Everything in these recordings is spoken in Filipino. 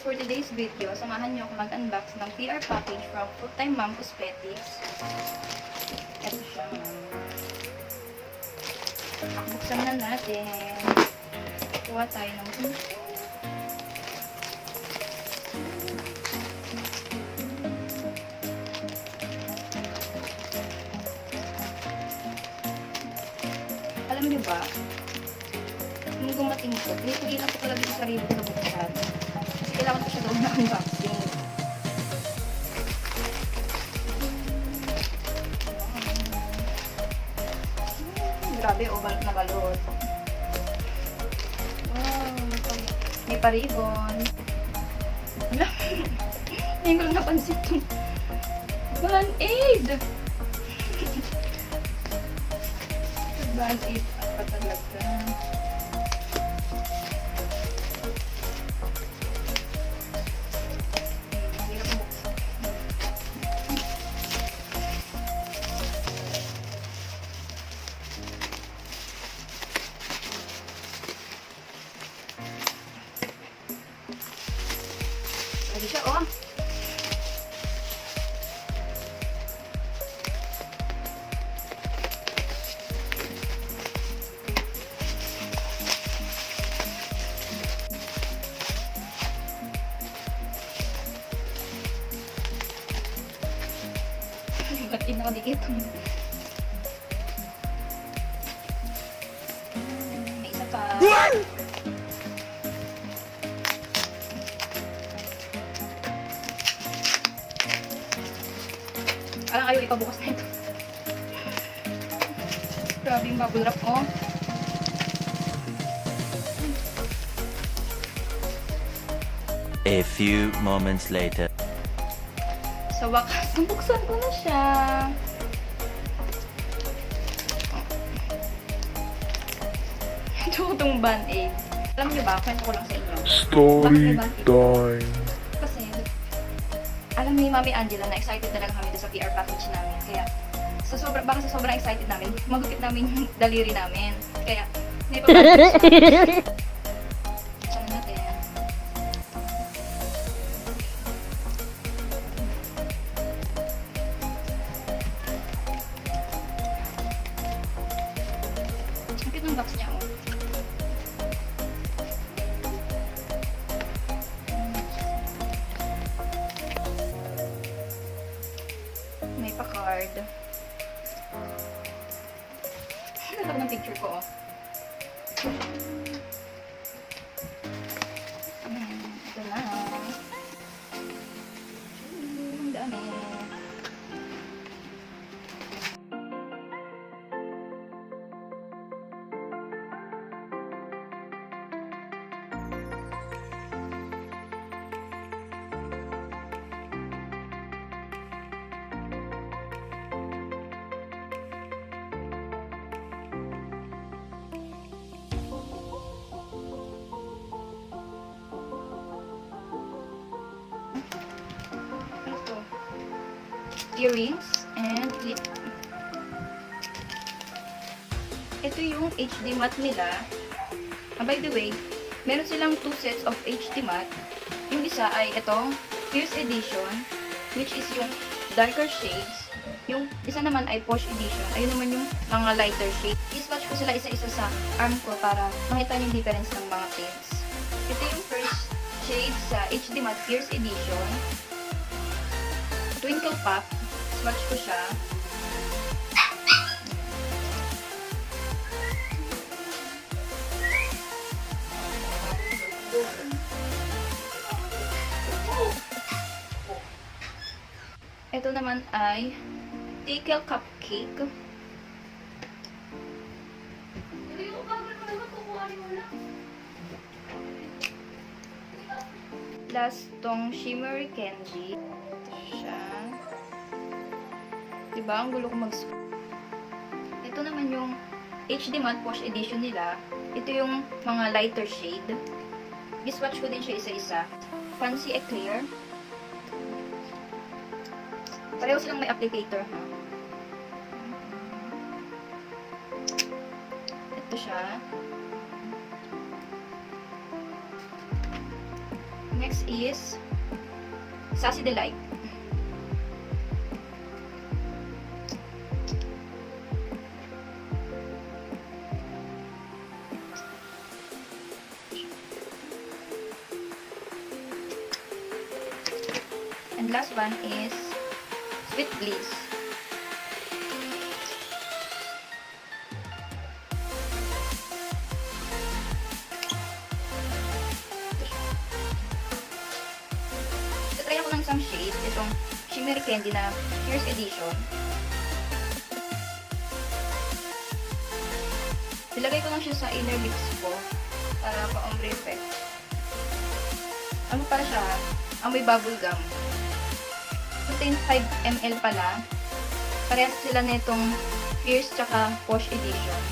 for today's video, samahan niyo ako mag-unbox ng PR package from Fulltime Mom Cosmetics. Ito siya. Buksan na natin. Kuha tayo ng alam niyo ba, nung gumating ko, pinipigilan ko talaga yung sarili ko na buksan. Kasi kailangan ko siya gawin na unboxing. Grabe, balot na balot. Wow, may paribon. Wala. Hindi ko lang napansin ito. Band-aid! Band-aid pa talaga. Lagi siya, oh. Ba't inakadikit? May isa pa. Alang ayaw ipabukas na ito. Grabe yung bubble wrap, oh. A few moments later. Sa wakas, nabuksan ko na siya. Ito itong band-aid. Alam niyo ba, kwento ko lang sa inyo. Story time. Kasi, alam ni Mami Angela na excited talaga kami sa PR package namin. Kaya, baka sa sobrang excited namin, magukit namin yung daliri namin. Kaya, may papalit siya. Saan natin? Ang cute ng box niya, oh. May pa-card. Nalap ng picture ko, oh. Ito na. Ang dami. Ito. Earrings and lip. Ito yung HD matte nila. By the way, meron silang 2 sets of HD matte. Yung isa ay itong Fierce Edition, which is yung darker shades. Yung isa naman ay Posh Edition. Ayun naman yung mga lighter shades. I-swatch ko sila isa-isa sa arm ko para makita yung difference ng mga tints. Ito yung first shade sa HD Matte Fierce Edition. Twinkle Pop. Swatch ko siya. Ito naman ay Tickle Cupcake. Last tong Shimmery Candy. Ito siya. Diba? Ang gulo ko Ito naman yung HD Matte Posh Edition nila. Ito yung mga lighter shade. I-swatch ko din siya isa-isa. Fancy Eclair. Pareho silang may applicator, ha? Ito siya. Next is Sassy Delight. And last one is Sweet Bliss. Try ako ng isang shade, itong Shimmery Candy na Fierce Edition. Nilagay ko lang siya sa inner lips ko para pa-ombre effect. Ano para siya? Amoy bubble gum. Contain 5 ml pala. Parehas sila nitong Fierce tsaka Posh Edition.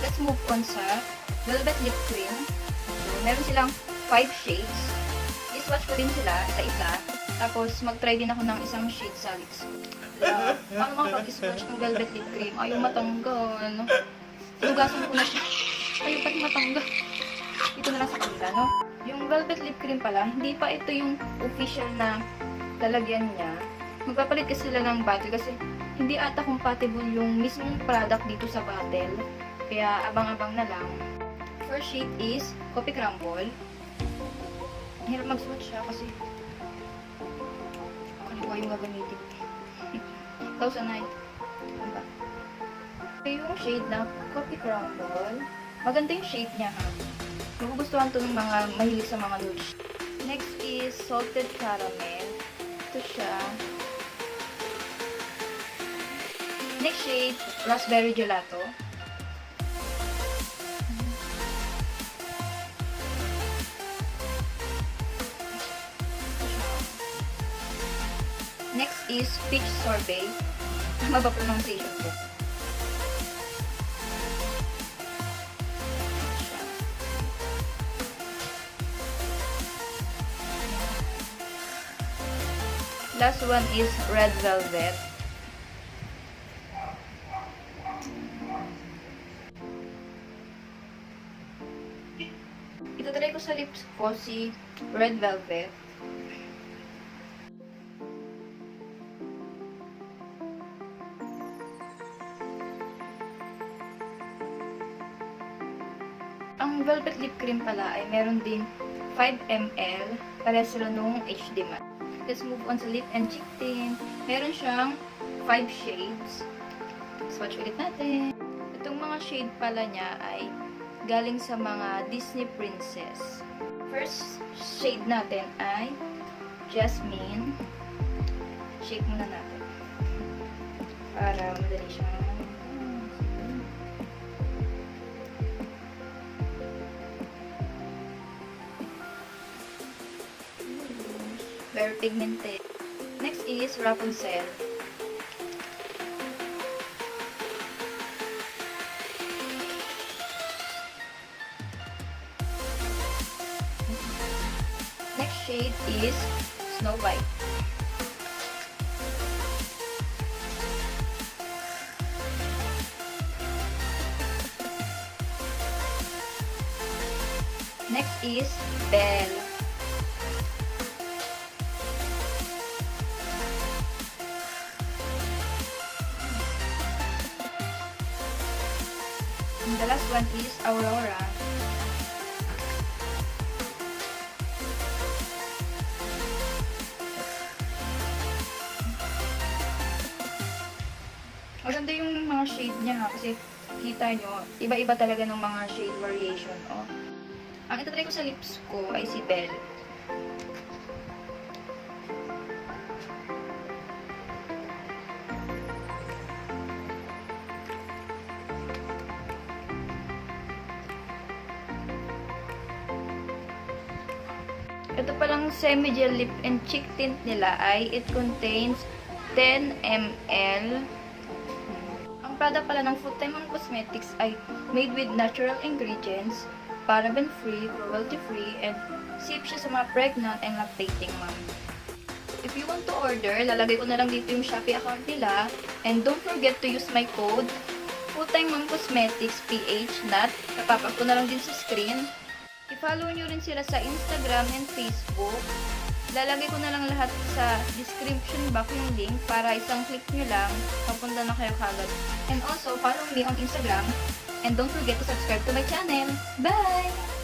Let's move on sa Velvet Lip Cream. So, meron silang 5 shades. I-swatch ko din sila isa-isa. Tapos, mag-try din ako ng isang shade sa lips. Paano makapag-swatch ng Velvet Lip Cream? Ayaw matanggal. Tinugasan ko na siya. Ayaw pati matanggal. Ito na lang sa kanila, no? Yung Velvet Lip Cream pala, hindi pa ito yung official na lalagyan niya. Magpapalit kasi sila ng bottle kasi hindi ata compatible yung mismong product dito sa bottle. Kaya abang-abang na lang. First shade is Coffee Crumble. Hirap mag-swatch siya kasi kaliwa yung gagamitin. Tapos anay. Yung shade na Coffee Crumble. Maganda yung shade niya ha. Magugustuhan to ng mga mahilig sa mga nude. Next is Salted Caramel. Ito siya. Next shade, Raspberry Gelato. Next is Peach Sorbet. Tama ba pronunciation ko? Last one is Red Velvet. Ito-try ko sa lips ko si Red Velvet. Ang Velvet Lip Cream pala ay meron din 5 ml. Para sila nung HD matte. Let's move on sa lip and cheek tint. Meron siyang 5 shades. Swatch ulit natin. Itong mga shade pala niya ay galing sa mga Disney princess. First shade natin ay Jasmine. Shake muna natin. Para madali siya. Very pigmented. Next is Rapunzel. Next shade is Snow White. Next is Belle. And the last one is Aurora. Maganda yung mga shade niya ha, kasi kita nyo, iba-iba talaga ng mga shade variation. Oh. Ang itatry ko sa lips ko ay si Belle. Ito palang semi-gel lip and cheek tint nila ay it contains 10 ml. Ang product pala ng Fulltime Mom Cosmetics ay made with natural ingredients, paraben-free, cruelty-free, and safe siya sa mga pregnant and lactating mom. If you want to order, lalagay ko na lang dito yung Shopee account nila. And don't forget to use my code Fulltime Mom Cosmetics PH. Napapag ko na lang din sa screen. I-follow nyo rin sila sa Instagram and Facebook. Lalagay ko na lang lahat sa description box yung link para isang click nyo lang, papunta na kayo kagad. And also, follow me on Instagram and don't forget to subscribe to my channel. Bye!